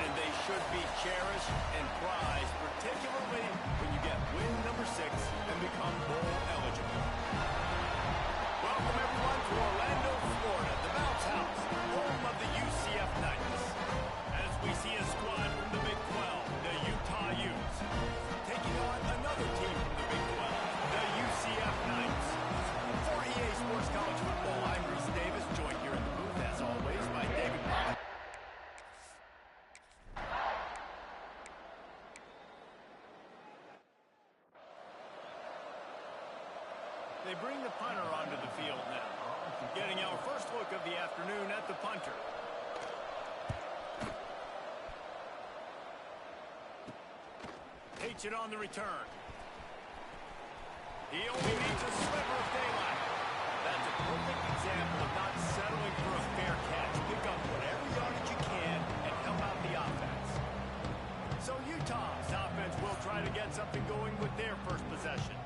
and they should be cherished and prized, particularly when you get win number 6 and become bowl eligible. Welcome, everyone, to Orlando, Florida, the Bounce House, home of the UCF Knights. As we see a squad from the Big 12, the Utah Utes, taking on another team from the Big 12, the UCF Knights. For EA Sports College Football, I'm Reese Davis, joined here in the booth, as always, by David Pollock. They bring the punter onto the field now. Getting our first look of the afternoon at the punter. Takes it on the return. He only needs a sliver of daylight. That's a perfect example of not settling for a fair catch. Pick up whatever yardage you can and help out the offense. So Utah's offense will try to get something going with their first possession.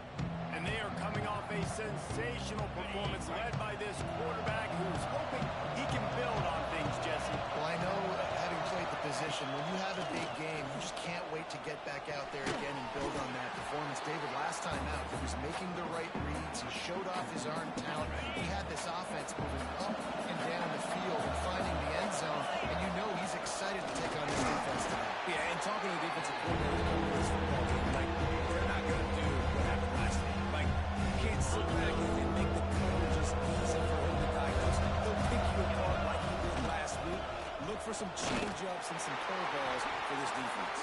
And they are coming off a sensational performance led by this quarterback who's hoping he can build on things, Jesse. Well, I know, having played the position, when you have a big game, you just can't wait to get back out there again and build on that performance. David, last time out, he was making the right reads. He showed off his arm talent. He had this offense moving up and down the field and finding the end zone. And you know he's excited to take on this defense tonight. Yeah, and talking to the defensive coordinator of this football team, like, they're not going to do what happened last week. Like, you can't sit back and make the coverages easy for him to diagnose. He'll pick you apart like he did last week. Look for some change-ups and some curveballs for this defense.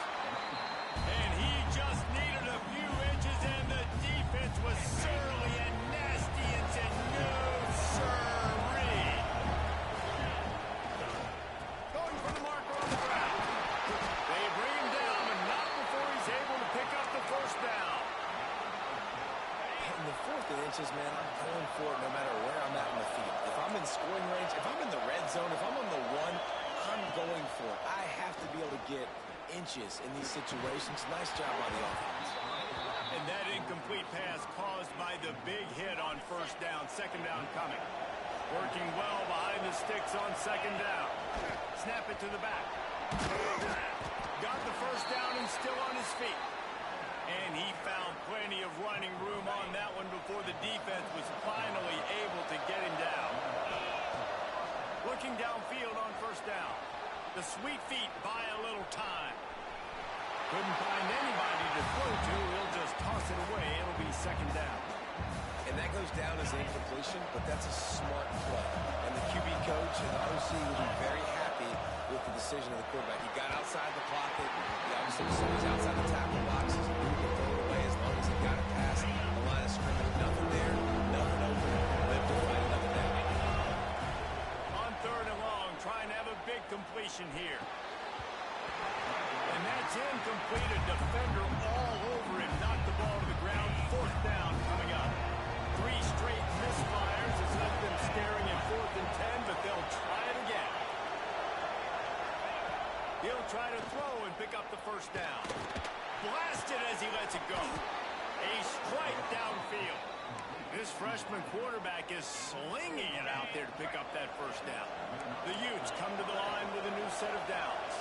And he just needed a few inches, and the defense was surly and nasty and said, no, sirree. Going for the marker on the ground. They bring him down, but not before he's able to pick up the first down. In the 4th and inches, man, I'm going for it no matter where I'm at in the field. If I'm in scoring range, if I'm in the red zone, if I'm on the 1, I'm going for it. I have to be able to get inches in these situations. Nice job by the offense. And that incomplete pass caused by the big hit on first down. Second down coming. Working well behind the sticks on second down. Snap it to the back. Got the first down and still on his feet. And he found plenty of running room on that one before the defense was finally able to get him down. Looking downfield on first down. The sweet feet buy a little time. Couldn't find anybody to throw to. He'll just toss it away. It'll be second down. And that goes down as an incompletion, but that's a smart play. And the QB coach and the OC will be very happy with the decision of the quarterback. He got outside the pocket. He obviously was always outside the tackle boxes. He knew he could throw it away as long as he got it past the line of scrimmage. Nothing there, nothing open. Live to fight another down. On 3rd and long, trying to have a big completion here. And that's incomplete. A defender all over him. Knocked the ball to the ground. 4th down coming up. 3 straight misfires has left them staring at 4th and 10, but they'll try it again. He'll try to throw and pick up the first down. Blasted as he lets it go. A strike downfield. This freshman quarterback is slinging it out there to pick up that first down. The Utes come to the line with a new set of downs.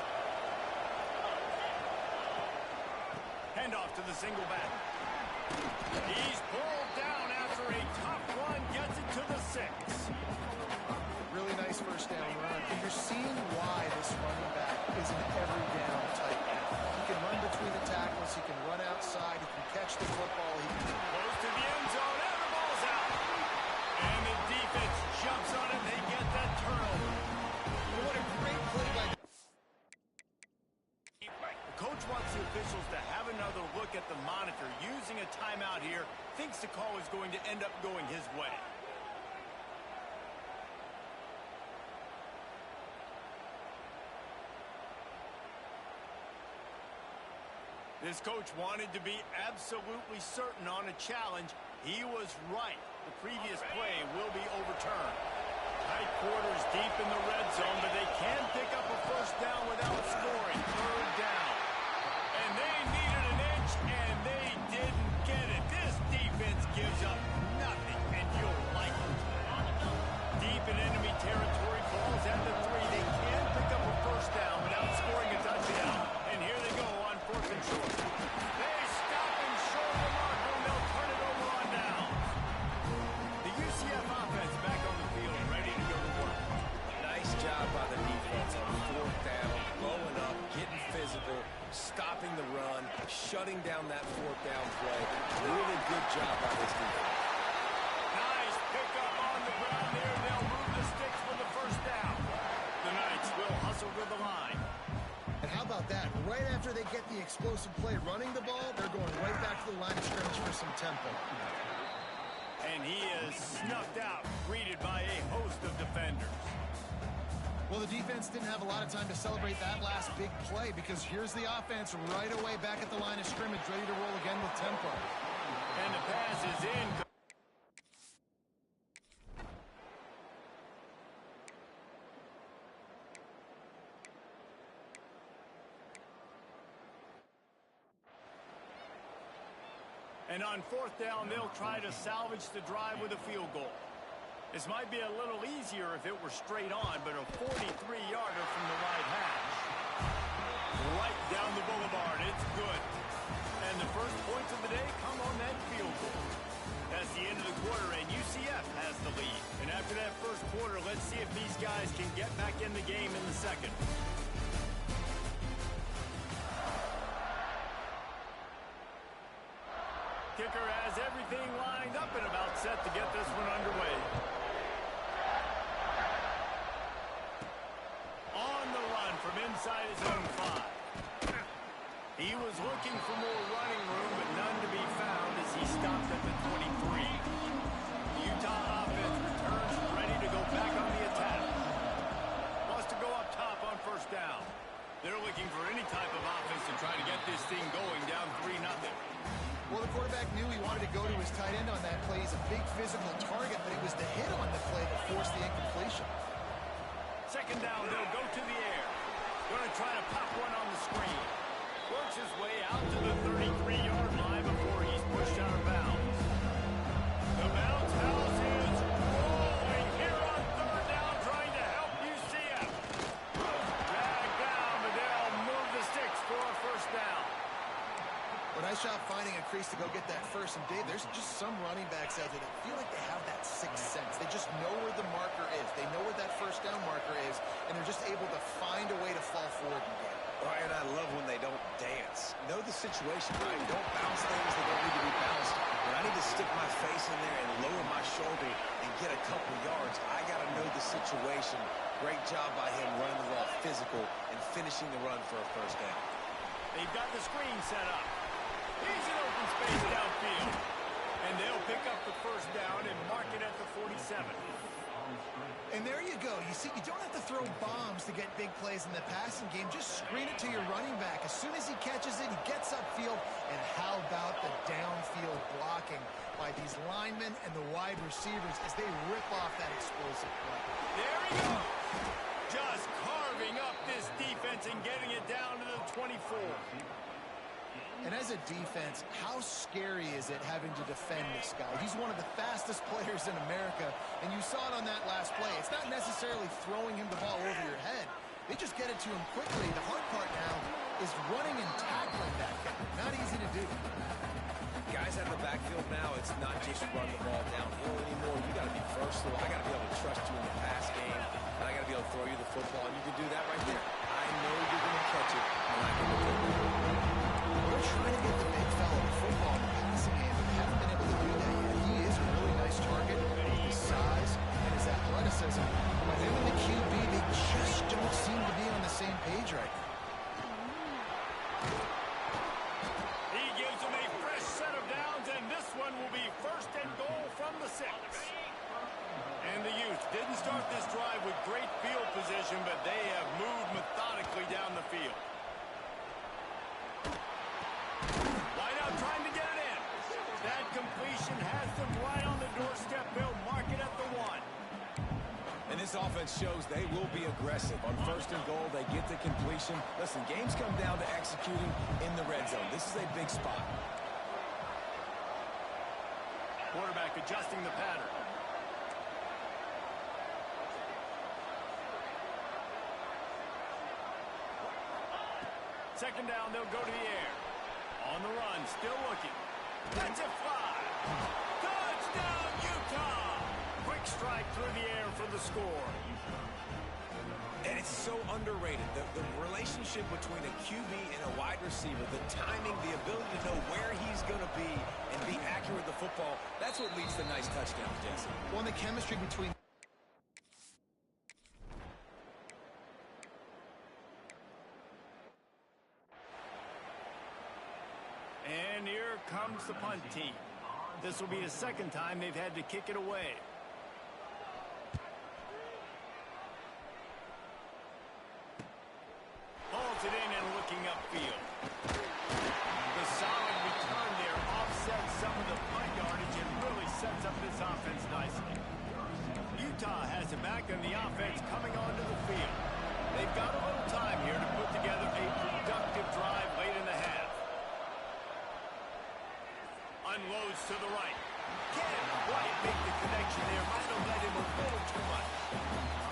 Handoff to the single back. He's pulled down after a tough run, gets it to the 6. Really nice first down run. And you're seeing why this running back is an every down type. He can run between the tackles. He can run outside. He can catch the football. He can goes to the end zone, and the ball's out. And the defense jumps on it. They get that turnover. What a great play by the coach wants the officials to have another look at the monitor. Using a timeout here, thinks the call is going to end up going his way. This coach wanted to be absolutely certain on a challenge. He was right. The previous play will be overturned. Tight quarters deep in the red zone, but they can pick up a first down without scoring. 3rd down. And they needed an inch, and they didn't get it. This defense gives up nothing, and you'll like it. Deep in enemy territory, balls at the 3. They can pick up a first down without scoring a touchdown. physical, stopping the run, shutting down that fourth down play. Really good job by this defense. Nice pickup on the ground there. They'll move the sticks for the first down. The Knights will hustle to the line. And how about that? Right after they get the explosive play running the ball, they're going right back to the line of scrimmage for some tempo. And he is snuffed out, greeted by a host of defenders. Well, the defense didn't have a lot of time to celebrate that last big play because here's the offense right away back at the line of scrimmage, ready to roll again with tempo. And the pass is in. And on fourth down, they'll try to salvage the drive with a field goal. This might be a little easier if it were straight on, but a 43-yarder from the right hash. Right down the boulevard, it's good. And the first points of the day come on that field goal. That's the end of the quarter, and UCF has the lead. And after that first quarter, let's see if these guys can get back in the game in the second. Kicker has everything lined up and about set to get this one underway. On the run from inside his own 5. He was looking for more running room, but none to be found as he stopped at the 23. The Utah offense returns ready to go back on the attack. Wants to go up top on first down. They're looking for any type of offense to try to get this thing going down 3-0. Well, the quarterback knew he wanted to go to his tight end on that play. He's a big physical target, but it was the hit on the play that forced the incompletion. Second down, they'll go to the air. Going to try to pop one on the screen. Works his way out to the 33-yard line before he's pushed out of bounds. The bounce house is rolling here on third down, trying to help UCF. Dragged down, but they'll move the sticks for a first down. When I shot finding a crease to go get that first, and Dave, there's just some running backs out there that feel like they have that sixth sense. They just know where the marker is. They know where that first down marker is, and they're just able to find a way to fall forward and get it. Right, and I love when they don't dance. Know the situation, right? Don't bounce things that don't need to be bounced. When I need to stick my face in there and lower my shoulder and get a couple yards, I got to know the situation. Great job by him running the ball physical and finishing the run for a first down. They've got the screen set up. He's in open space downfield. And they'll pick up the first down and mark it at the 47. And there you go. You see, you don't have to throw bombs to get big plays in the passing game. Just screen it to your running back. As soon as he catches it, he gets upfield. And how about the downfield blocking by these linemen and the wide receivers as they rip off that explosive play. There he goes. Just carving up this defense and getting it down to the 24. And as a defense, how scary is it having to defend this guy? He's one of the fastest players in America, and you saw it on that last play. It's not necessarily throwing him the ball over your head. They just get it to him quickly. The hard part now is running and tackling that guy. Not easy to do. Guys out of the backfield now, it's not just run the ball downhill anymore. You got to be versatile. I got to be able to trust you in the pass game, and I got to be able to throw you the football, and you can do that right there. I know you're going to catch it, and I can defend it. We're trying to get the big fella the football in the passing game, but we haven't been able to do that yet. He is a really nice target with his size and his athleticism. But him and the QB, they just don't seem to be on the same page right now. He gives them a fresh set of downs, and this one will be first and goal from the 6. And the Utes didn't start this drive with great field position, but they have moved methodically down the field. Wideout trying to get it in. That completion has them right on the doorstep. They'll mark it at the 1. And this offense shows they will be aggressive. On first and goal, they get the completion. Listen, games come down to executing in the red zone. This is a big spot. Quarterback adjusting the pattern. Second down, they'll go to the air. On the run, still looking. That's a fly. Touchdown, Utah! Quick strike through the air for the score. And it's so underrated. The relationship between a QB and a wide receiver, the timing, the ability to know where he's going to be and be accurate with the football, that's what leads to nice touchdowns, Jesse. Well, and the chemistry between... And here comes the punt team. This will be the second time they've had to kick it away. Hauls it in and looking upfield. The solid return there offsets some of the punt yardage and really sets up this offense nicely. Utah has it back and the offense coming onto the field. They've got a little time here to put together a productive drive late in the half. Unloads to the right. Can't quite make the connection there. Might have let him a little too much.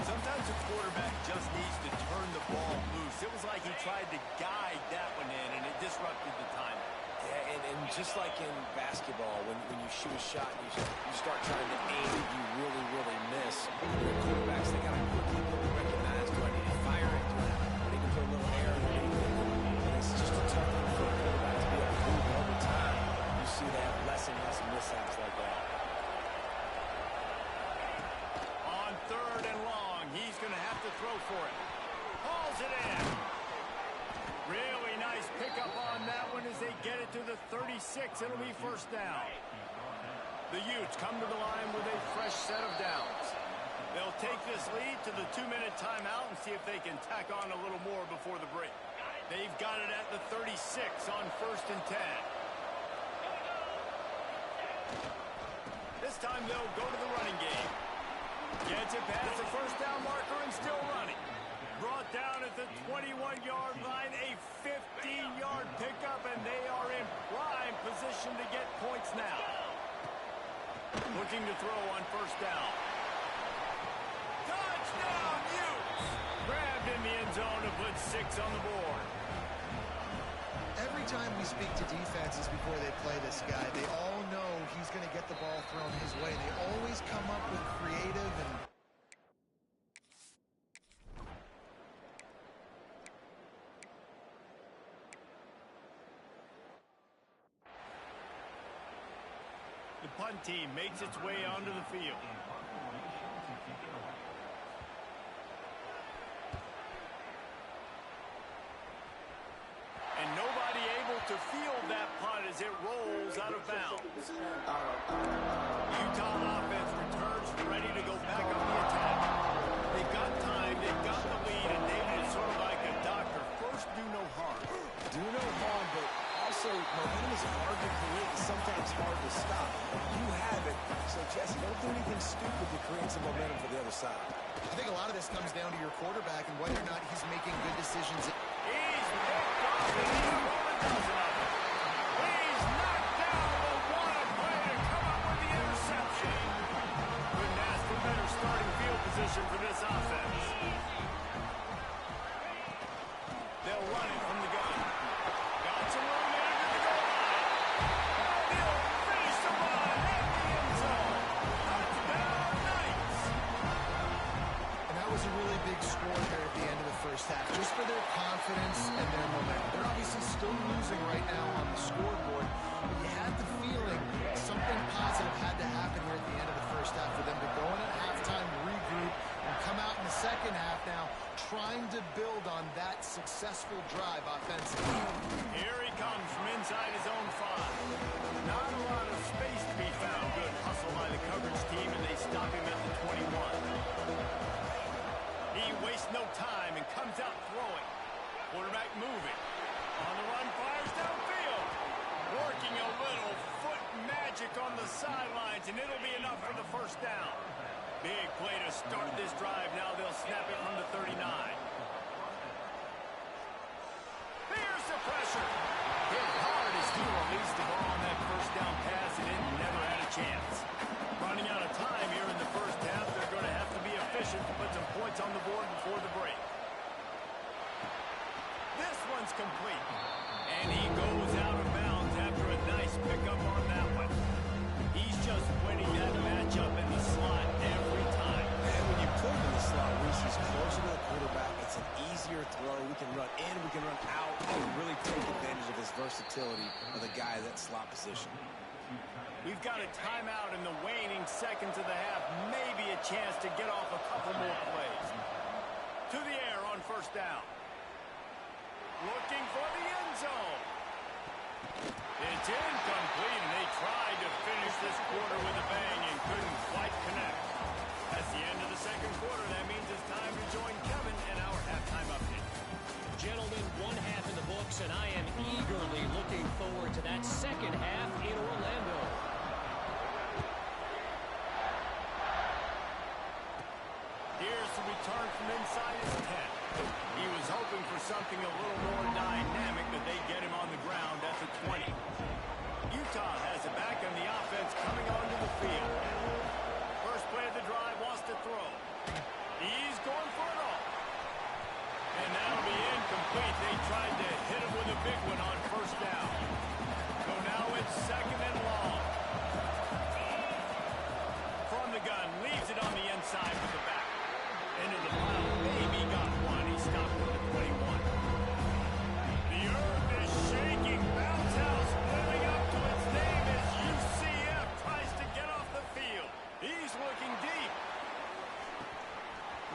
Sometimes a quarterback just needs to turn the ball loose. It was like he tried to guide that one in, and it disrupted the timing. Yeah, and just like in basketball, when you shoot a shot and you start trying to aim it, you really, really miss. The quarterbacks, they got to quickly recognize, do I need to fire it? Do I need to put a little air in it? And it's just a tough thing for a quarterback to be able to move over time. You see they have less and less mishaps like that. On 3rd and long, he's going to have to throw for it. Hauls it in. Really nice pickup on that one as they get it to the 36. It'll be first down. The Utes come to the line with a fresh set of downs. They'll take this lead to the 2-minute timeout and see if they can tack on a little more before the break. They've got it at the 36 on 1st and 10. This time they'll go to the running game. Gets it past the first down marker and still running. Brought down at the 21-yard line, a 15-yard pickup, and they are in prime position to get points now. Looking to throw on first down. Touchdown, Utes! Grabbed in the end zone to put 6 on the board. Every time we speak to defenses before they play this guy, they all know he's going to get the ball thrown his way. They always come up with creative and... The punt team makes its way onto the field. And nobody able to field that punt as it rolls out of bounds. Utah offense returns ready to go back on the attack. They've got time, they've got the lead, and David is sort of like a doctor. First, do no harm. Do no harm, but also momentum is hard to create and sometimes hard to stop. You have it, so Jesse, don't do anything stupid to create some momentum for the other side. I think a lot of this comes down to your quarterback and whether or not he's making good decisions. He's picked off and he's going to dozen of it. He's knocked down the one play to come up with the interception. Couldn't ask for better starting field position for this offense. They'll run it from the gun. Got some room there to the goal line. And he'll finish the run at the end zone. Touchdown, Knights. And that was a really big score there at the end of the first half, just for their confidence and their momentum. They're obviously still losing right now on the scoreboard, but you had the feeling something positive had to happen here at the end of the first half for them to go in at halftime, regroup, and come out in the second half now trying to build on that successful drive offensively. Here he comes from inside his own 5. Not a lot of space to be found. Good hustle by the coverage team, and they stop him at the 21. He wastes no time and comes out throwing. Quarterback moving. On the run, fires downfield. Working a little foot magic on the sidelines, and it'll be enough for the first down. Big play to start this drive. Now they'll snap it from the 39. Here's the pressure. Hit hard as he released the ball on that first down pass, and it never had a chance. Running out of time here in the first half. They're going to have to be efficient to put some points on the board before the break. This one's complete. And he goes out of bounds after a nice pickup on that one. He's just winning that matchup in the slot every time. And when you put him in the slot, Reese is closer to the quarterback. It's an easier throw. We can run in, we can run out, and really take advantage of his versatility of the guy at that slot position. We've got a timeout in the waning seconds of the half. Maybe a chance to get off a couple more plays. To the air on first down. Looking for the end zone. It's incomplete, and they tried to finish this quarter with a bang and couldn't quite connect. That's the end of the second quarter. That means it's time to join Kevin in our halftime update. Gentlemen, one half in the books, and I am eagerly looking forward to that second half in Orlando. Here's the return from inside his 10. He was hoping for something a little more dynamic, but they get him on the ground at the 20. Utah has it back on the offense coming onto the field. First play of the drive, wants to throw. He's going for it all. And that'll be incomplete. They tried to hit him with a big one on first down. So now it's second and long. From the gun, leaves it on the inside with the back. Into the pile, maybe got one. He stopped at the 21. The earth is shaking. Bounce house living up to its name as UCF tries to get off the field. He's looking deep.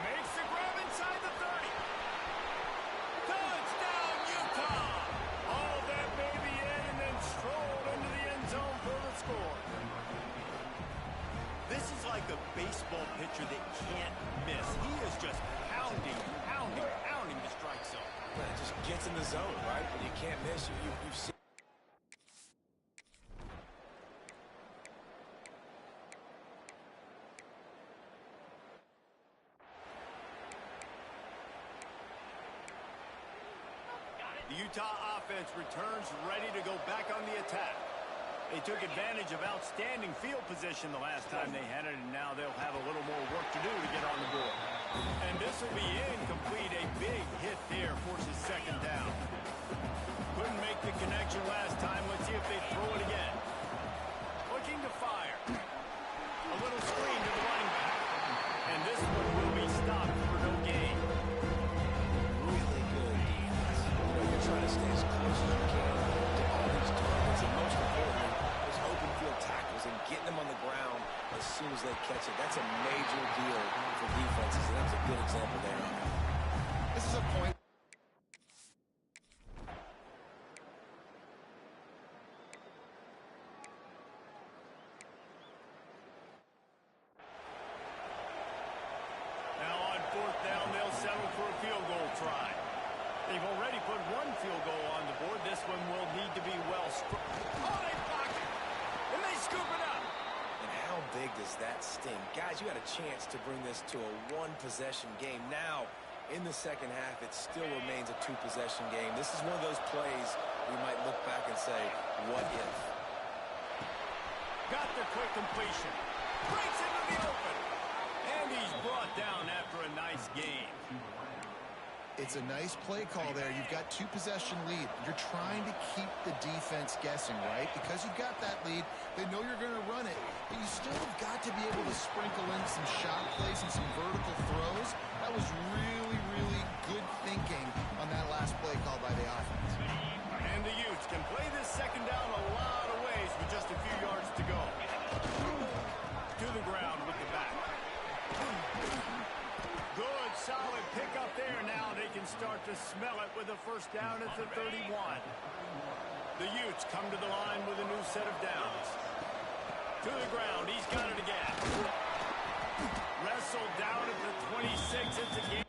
Makes the grab inside the 30. Touchdown, Utah! All that baby in and then strolled into the end zone for the score. This is like a baseball pitcher that can't miss. He is just pounding the strike zone. But it just gets in the zone, right? And you can't miss. You've seen. The Utah offense returns ready to go back on the attack. They took advantage of outstanding field position the last time they had it, and now they'll have a little more work to do to get on the board. And this will be incomplete. A big hit there forces second down. Couldn't make the connection last time. Let's see if they throw it again. Looking to fire. A little screen to the running back. And this one will be stopped for no gain. Really good defense. You're trying to stay as close as you can to all these targets, and most importantly, those open field tackles and getting them on the ground as soon as they catch it. That's a major deal for defenses, and that's a good example there. This is a point. Now on fourth down, they'll settle for a field goal try. They've already put one field goal on the board. This one will need to be well struck. Oh, they block it! And they scoop it up! And how big does that sting? Guys, you had a chance to bring this to a one-possession game. Now, in the second half, it still remains a two-possession game. This is one of those plays we might look back and say, what if? Got the quick completion. Breaks into the open. And he's brought down after a nice game. It's a nice play call there. You've got two-possession lead. You're trying to keep the defense guessing, right? Because you've got that lead, they know you're going to run it, but you still have got to be able to sprinkle in some shot plays and some vertical throws. That was really, really good thinking on that last play call by the offense. And the Utes can play this second down a lot of ways with just a few yards to go. To the ground with the back. Good, solid pickup there. Now they can start to smell it with a first down at the 31. The Utes come to the line with a new set of downs. To the ground. He's got it again. Wrestled down at the 26. It's a game.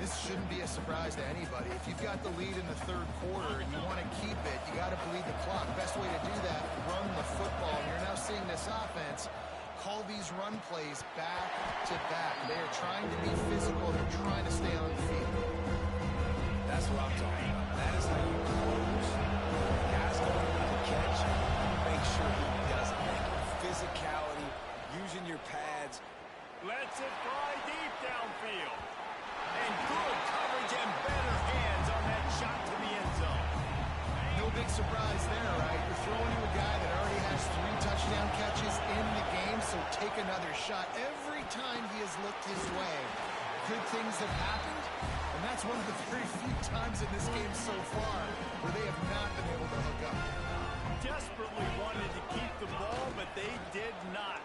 This shouldn't be a surprise to anybody. If you've got the lead in the third quarter and you want to keep it, you got to bleed the clock. Best way to do that, run the football. You're now seeing this offense call these run plays back to back. They are trying to be physical. They're trying to stay on the field. That's what I'm talking about. That is how you close. The guy's going to the catch. You make sure he doesn't make it. Physicality, using your pads. Lets it fly deep downfield. And good coverage and better hands on that shot to the end zone. No big surprise there, right? You're throwing to a guy that already has 3 touchdown catches in the game, so take another shot. Every time he has looked his way, good things have happened, and that's one of the very few times in this game so far where they have not been able to hook up. Desperately wanted to keep the ball, but they did not.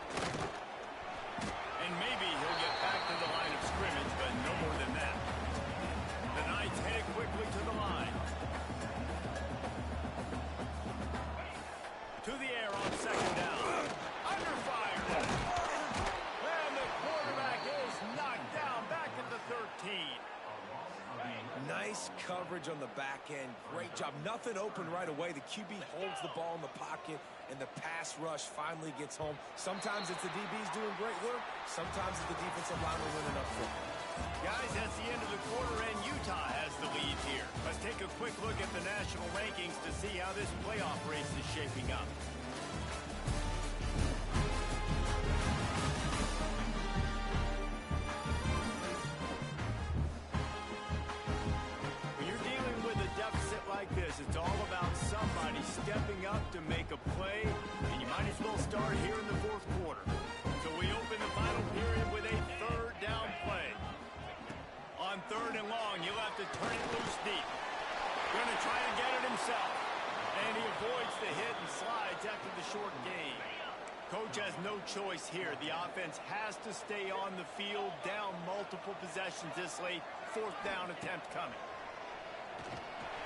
And maybe he'll get back to the line of scrimmage, but no more than that. The Knights head quickly to the line. To the air on second down. Under fire. And the quarterback is knocked down back at the 13. Nice coverage on the back end. Great job. Nothing open right away. The QB holds the ball in the pocket, and the pass rush finally gets home. Sometimes it's the DBs doing great work. Sometimes it's the defensive lineman winning up front. Guys, that's the end of the quarter, and Utah has the lead here. Let's take a quick look at the national rankings to see how this playoff race is shaping up. When you're dealing with a deficit like this, it's all about somebody stepping up to make a play, and you might as well start here in the fourth quarter. So we open the final period with a third down play. On third and long, he'll have to turn it loose deep. Going to try to get it himself. And he avoids the hit and slides after the short gain. Coach has no choice here. The offense has to stay on the field, down multiple possessions this late. Fourth down attempt coming.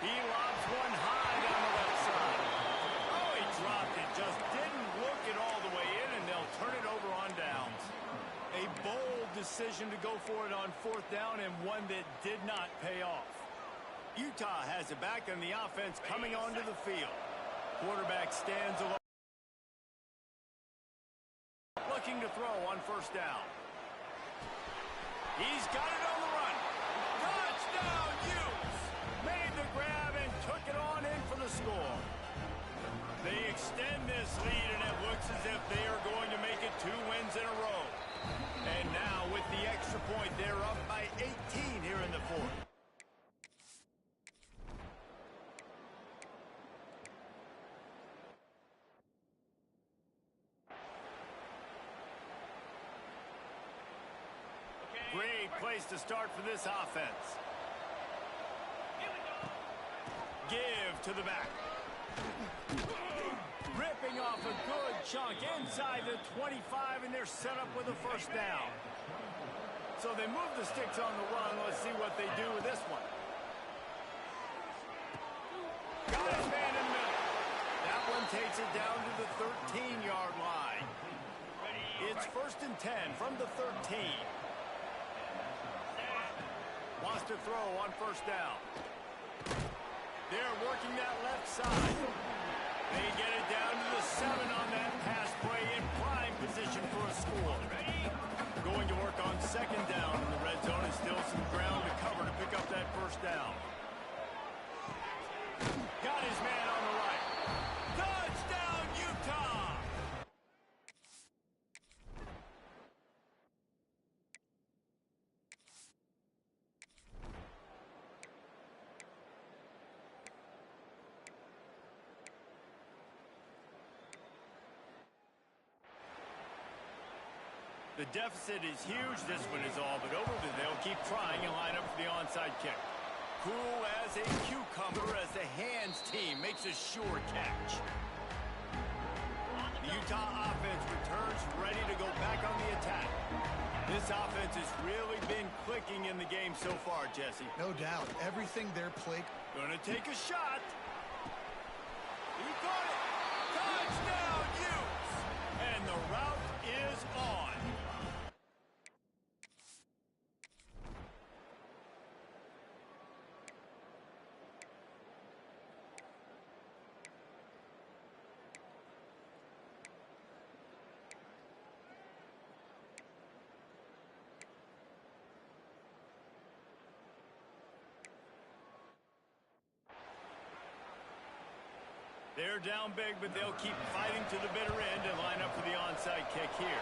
He lobs one high down the left side. Oh, he dropped it. Just didn't look it all the way in, and they'll turn it over on downs. A bold decision to go for it on fourth down, and one that did not pay off. Utah has it back, and the offense coming onto the field. Quarterback stands alone, looking to throw on first down. He's got it on the run. Touchdown, Utes! Made the grab and took it on in for the score. They extend this lead, and it looks as if they are going to make it 2 wins in a row. And now, with the extra point, they're up by 18 here in the fourth. Great place to start for this offense. Give to the back. Ripping off a good chunk inside the 25, and they're set up with a first down. So they move the sticks on the run. Let's see what they do with this one. Got his man in the middle. That one takes it down to the 13-yard line. It's first and 10 from the 13. Wants to throw on first down. They're working that left side. They get it down to the 7 on that pass play in prime position for a score. Going to work on second down in the red zone, and still some ground to cover to pick up that first down. Got his man on the right. Touchdown, Utah! The deficit is huge. This one is all but over, but they'll keep trying and line up for the onside kick. Cool as a cucumber as the hands team makes a sure catch. The Utah offense returns ready to go back on the attack. This offense has really been clicking in the game so far, Jesse. No doubt. Everything they're playing. Gonna take a shot. He got it. Touchdown, Utes! And the route is on. They're down big, but they'll keep fighting to the bitter end and line up for the onside kick here.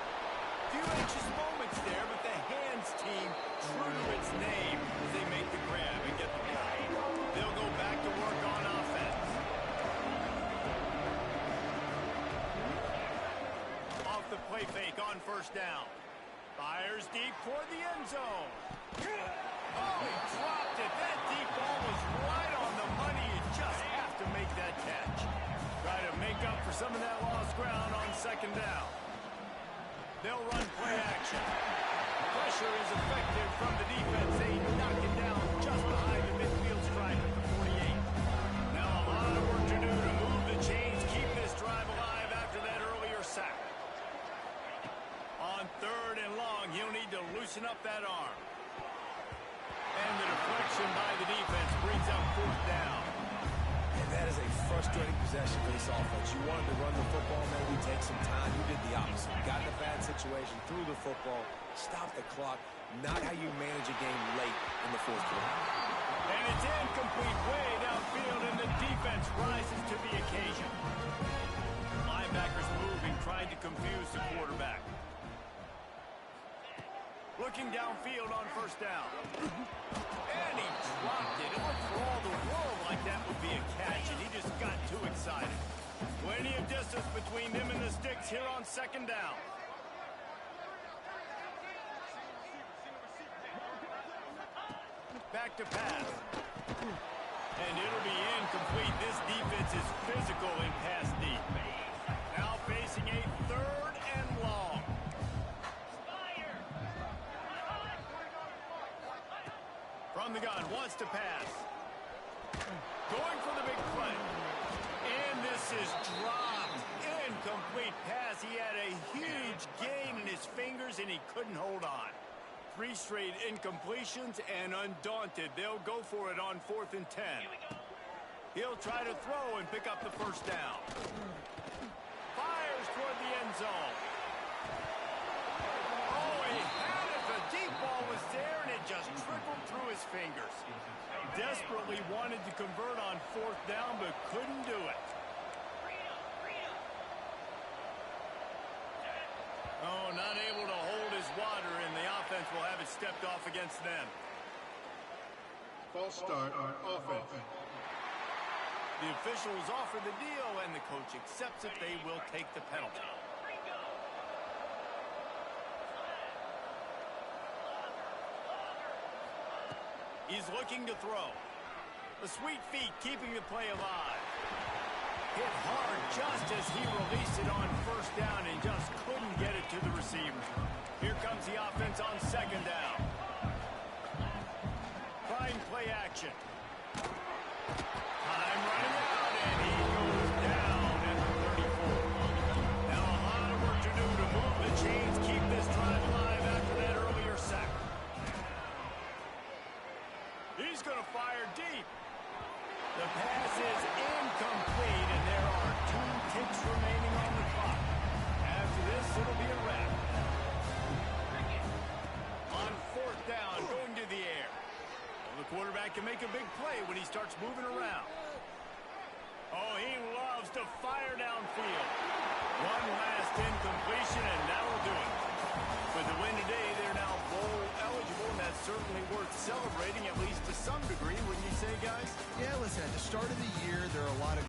Few anxious moments there, but the hands team, true to its name, as they make the grab and get the play. They'll go back to work on offense. Off the play fake on first down. Fires deep toward the end zone. Oh, he dropped it. That deep ball was right on the money. You just have to make that catch. Try to make up for some of that lost ground on second down. They'll run play action. Pressure is effective from the defense. They knock it down just behind the midfield stripe at the 48. Now a lot of work to do to move the chains, keep this drive alive after that earlier sack. On third and long, he'll need to loosen up that arm. And the deflection by the defense brings up fourth down. And that is a frustrating possession for this offense. You wanted to run the football, maybe take some time. You did the opposite. You got in a bad situation, threw the football, stopped the clock. Not how you manage a game late in the fourth quarter. And it's incomplete way downfield, and the defense rises to the occasion. Linebackers moving, trying to confuse the quarterback. Looking downfield on first down. And he dropped it. It looked for all the world like that would be a catch, and he just got too excited. Plenty of distance between him and the sticks here on second down. Back to pass. And it'll be incomplete. This defense is physical in pass deep. Now facing a third and long. From the gun, wants to pass. Going for the big play. And this is dropped. Incomplete pass. He had a huge gain in his fingers, and he couldn't hold on. 3 straight incompletions, and undaunted, they'll go for it on 4th and 10. He'll try to throw and pick up the first down. Fires toward the end zone. Oh, he had it. The deep ball was there, and it just trickled through his fingers. Desperately wanted to convert on 4th down, but couldn't do it. Oh, not able to hold his water, and the offense will have it stepped off against them. False start on offense. The officials offer the deal, and the coach accepts it. They will take the penalty. He's looking to throw. The sweet feet keeping the play alive. Hit hard just as he released it on first down and just couldn't get it to the receiver. Here comes the offense on second down. Trying play action. Time running out, and he goes down at the 34. Now a lot of work to do to move the chains, keep this drive alive after that earlier sack. He's going to fire deep. The pass is incomplete, and there are 2 ticks remaining on the clock. After this, it'll be a wrap. On 4th down, going to the air. Well, the quarterback can make a big play when he starts moving around. Oh, he loves to fire downfield. One last incompletion, and that'll do it. With the win today, they're now bowl eligible, and that's certainly worth celebrating, at least to some degree, wouldn't you say, guys? Yeah, listen, at the start of the year, there are a lot of